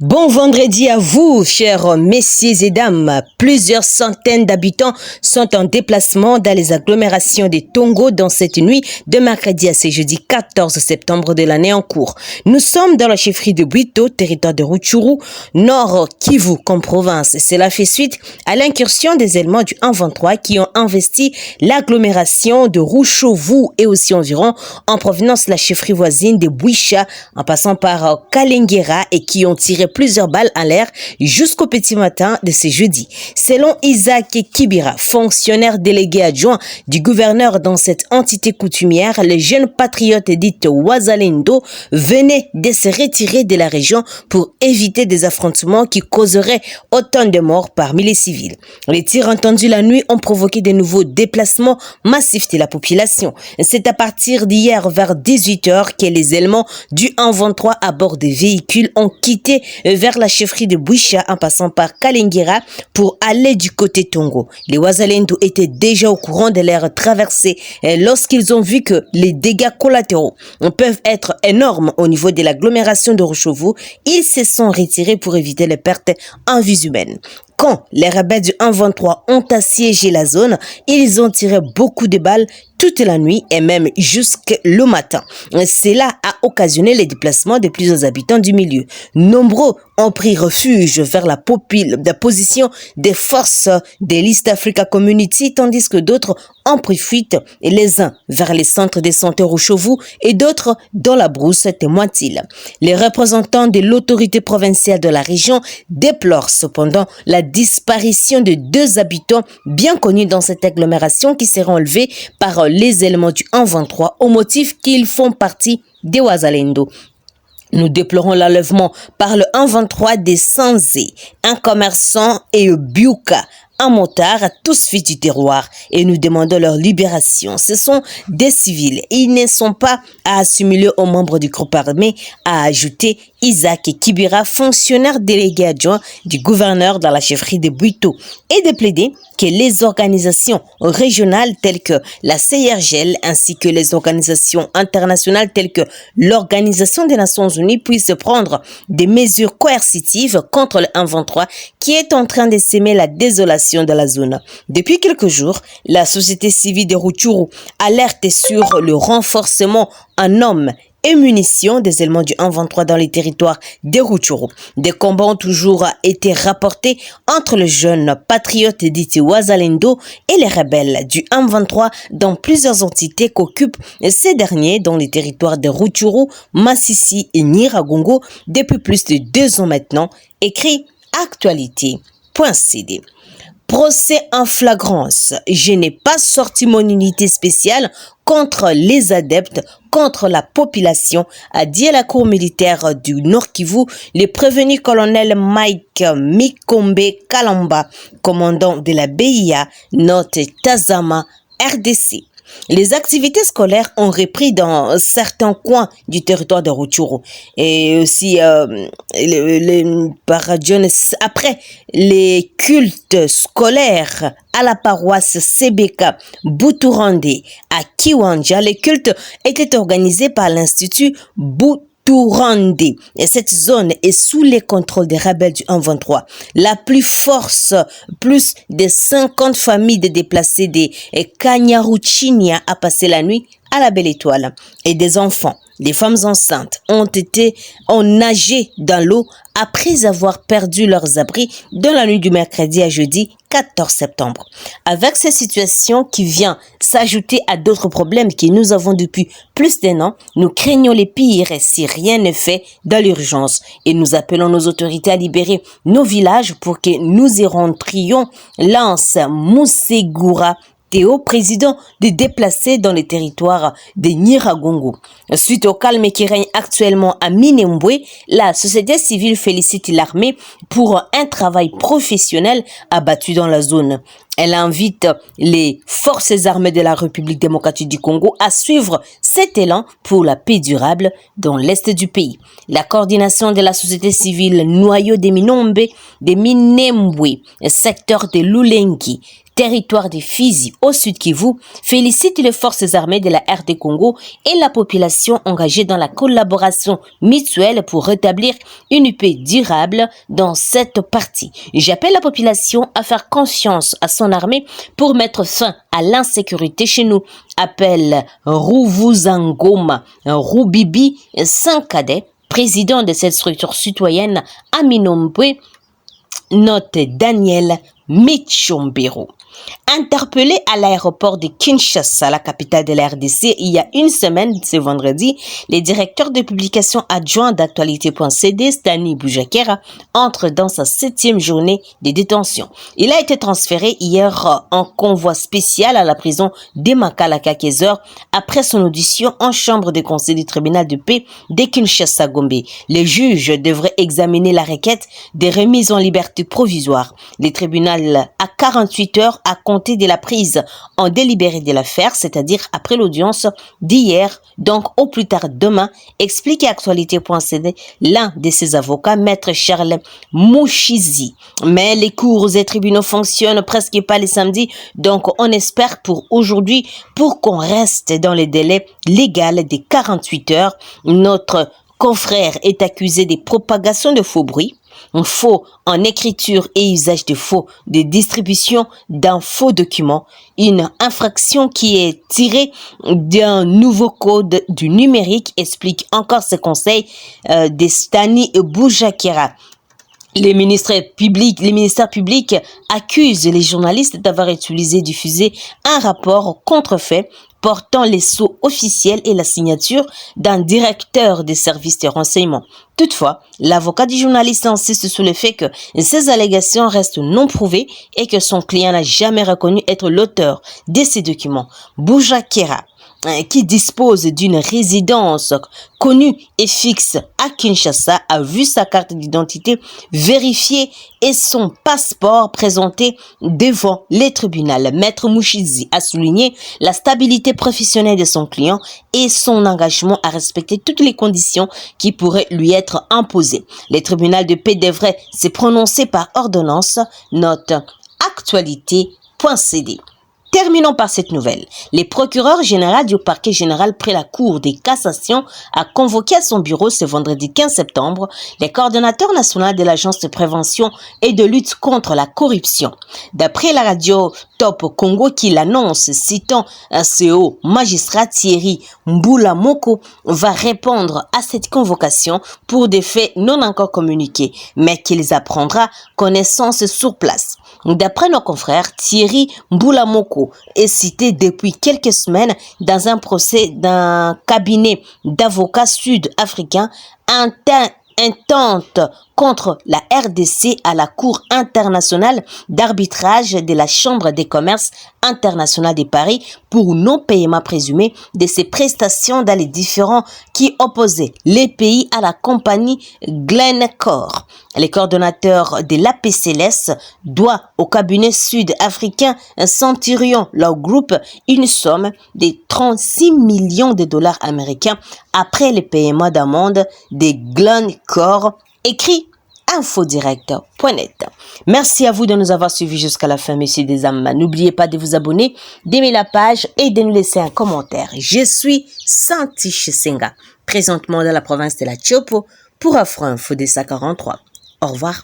Bon vendredi à vous, chers messieurs et dames. Plusieurs centaines d'habitants sont en déplacement dans les agglomérations des Tongo dans cette nuit de mercredi à ce jeudi 14 septembre de l'année en cours. Nous sommes dans la chefferie de Bwito, territoire de Rutshuru, Nord Kivu comme province. Cela fait suite à l'incursion des éléments du 123 qui ont investi l'agglomération de Rutshuru et aussi environ en provenance de la chefferie voisine de Bwisha en passant par Kalengera et qui ont tiré plusieurs balles en l'air jusqu'au petit matin de ce jeudi. Selon Isaac Kibira, fonctionnaire délégué adjoint du gouverneur dans cette entité coutumière, les jeunes patriotes dits Wazalendo venaient de se retirer de la région pour éviter des affrontements qui causeraient autant de morts parmi les civils. Les tirs entendus la nuit ont provoqué de nouveaux déplacements massifs de la population. C'est à partir d'hier vers 18h que les éléments du 123 à bord des véhicules ont quitté vers la chefferie de Bwisha en passant par Kalengera pour aller du côté Tongo. Les Wazalendo étaient déjà au courant de leur traversée lorsqu'ils ont vu que les dégâts collatéraux peuvent être énormes au niveau de l'agglomération de Rutshuru. Ils se sont retirés pour éviter les pertes en vies humaines. Quand les rebelles du 123 ont assiégé la zone, ils ont tiré beaucoup de balles toute la nuit et même jusqu'au matin. Cela a occasionné les déplacements de plusieurs habitants du milieu. Nombreux ont pris refuge vers la position des forces de l'East Africa Community, tandis que d'autres ont pris fuite, et les uns vers les centres de santé Rutshuru et d'autres dans la brousse, témoignent-ils. Les représentants de l'autorité provinciale de la région déplorent cependant la disparition de 2 habitants bien connus dans cette agglomération qui seront enlevés par les éléments du 123 au motif qu'ils font partie des Wazalendo. Nous déplorons l'enlèvement par le 123 des Sanzé, un commerçant et Biuka, un motard, tous fils du terroir, et nous demandons leur libération. Ce sont des civils. Ils ne sont pas à assimiler aux membres du groupe armé, a ajouté Isaac Kibira, fonctionnaire délégué adjoint du gouverneur dans la chefferie de Bwito, et de plaider que les organisations régionales telles que la CIRGL ainsi que les organisations internationales telles que l'Organisation des Nations Unies puissent prendre des mesures coercitives contre le 123 qui est en train de s'aimer la désolation de la zone. Depuis quelques jours, la société civile de Rutshuru alerte sur le renforcement en hommes et munitions des éléments du 123 dans les territoires de Rutshuru. Des combats ont toujours été rapportés entre les jeunes patriotes dits Wazalendo et les rebelles du 123 dans plusieurs entités qu'occupent ces derniers dans les territoires de Rutshuru, Masisi et Nyiragongo depuis plus de 2 ans maintenant, écrit actualité.cd. Procès en flagrance. Je n'ai pas sorti mon unité spéciale contre les adeptes, contre la population, a dit à la cour militaire du Nord Kivu le prévenu colonel Mike Mikombe Kalamba, commandant de la BIA, note Tazama, RDC. Les activités scolaires ont repris dans certains coins du territoire de Rutshuru et aussi après les cultes scolaires à la paroisse Sebeka Buturande à Kiwanja. Les cultes étaient organisés par l'Institut Buturande. Et cette zone est sous les contrôles des rebelles du 123. La plus de 50 familles de déplacés des Kanyaruchinia a passé la nuit à la Belle Étoile. Et des enfants, des femmes enceintes ont nagé dans l'eau après avoir perdu leurs abris dans la nuit du mercredi à jeudi 14 septembre. Avec cette situation qui vient s'ajouter à d'autres problèmes que nous avons depuis plus d'1 an, nous craignons les pires si rien n'est fait dans l'urgence et nous appelons nos autorités à libérer nos villages pour que nous y rentrions, lance Moussegura Théo, président des déplacés dans les territoires de Nyiragongo. Suite au calme qui règne actuellement à Minembwe, la société civile félicite l'armée pour un travail professionnel abattu dans la zone. Elle invite les forces armées de la République démocratique du Congo à suivre cet élan pour la paix durable dans l'est du pays. La coordination de la société civile noyau de Minembwe, secteur de Lulengi, territoire des Fizi au sud Kivu, félicite les forces armées de la RD Congo et la population engagée dans la collaboration mutuelle pour rétablir une paix durable dans cette partie. J'appelle la population à faire confiance à son armée pour mettre fin à l'insécurité chez nous. Appelle Rouvuzangoma Roubibi Sankade, président de cette structure citoyenne à Minembwe, note Daniel Michombero. Interpellé à l'aéroport de Kinshasa, la capitale de la RDC, il y a une semaine, ce vendredi, les directeurs de publication adjoints d'actualité.cd, Stani Boujakera, entre dans sa 7e journée de détention. Il a été transféré hier en convoi spécial à la prison d'Emakala-Kakezor après son audition en chambre de conseil du tribunal de paix de Kinshasa-Gombe. Le juge devrait examiner la requête de remise en liberté provisoire. Le tribunal a 48 heures à compter de la prise en délibéré de l'affaire, c'est-à-dire après l'audience d'hier, donc au plus tard demain, explique à actualité.cd l'un de ses avocats, maître Charles Mouchizi. Mais les cours et tribunaux fonctionnent presque pas les samedis, donc on espère pour aujourd'hui, pour qu'on reste dans les délais légaux des 48 heures. Notre confrère est accusé de propagation de faux bruits, faux en écriture et usage de faux, de distribution d'un faux document, une infraction qui est tirée d'un nouveau code du numérique, explique encore ce conseil de Stani Boujakera. Les ministères publics accusent les journalistes d'avoir utilisé et diffusé un rapport contrefait portant les sceaux officiels et la signature d'un directeur des services de renseignement. Toutefois, l'avocat du journaliste insiste sur le fait que ces allégations restent non prouvées et que son client n'a jamais reconnu être l'auteur de ces documents. Boujakera, qui dispose d'une résidence connue et fixe à Kinshasa, a vu sa carte d'identité vérifiée et son passeport présenté devant les tribunaux. Maître Mouchizi a souligné la stabilité professionnelle de son client et son engagement à respecter toutes les conditions qui pourraient lui être imposées. Les tribunaux de paix devraient se prononcer par ordonnance. Note actualité.cd. Terminons par cette nouvelle. Le procureur général du parquet général près la Cour des cassations a convoqué à son bureau ce vendredi 15 septembre les coordonnateurs nationaux de l'Agence de prévention et de lutte contre la corruption. D'après la radio Top Congo qui l'annonce, citant un CEO, magistrat Thierry Mbulamoko va répondre à cette convocation pour des faits non encore communiqués, mais qu'ils apprendra connaissance sur place. D'après nos confrères, Thierry Mbulamoko est cité depuis quelques semaines dans un procès d'un cabinet d'avocats sud-africains intente contre la RDC à la Cour internationale d'arbitrage de la Chambre des commerces internationale de Paris pour non-paiement présumé de ses prestations dans les différends qui opposaient les pays à la compagnie Glencore. Les coordonnateurs de l'APCLS doivent au cabinet sud-africain Centurion Law Group une somme de 36 millions de dollars américains après le paiement d'amende de Glencore, écrit infodirect.net. Merci à vous de nous avoir suivis jusqu'à la fin, messieurs des âmes. N'oubliez pas de vous abonner, d'aimer la page et de nous laisser un commentaire. Je suis Santi Chisenga, présentement dans la province de la Tchopo, pour Afro Info des 43. Au revoir.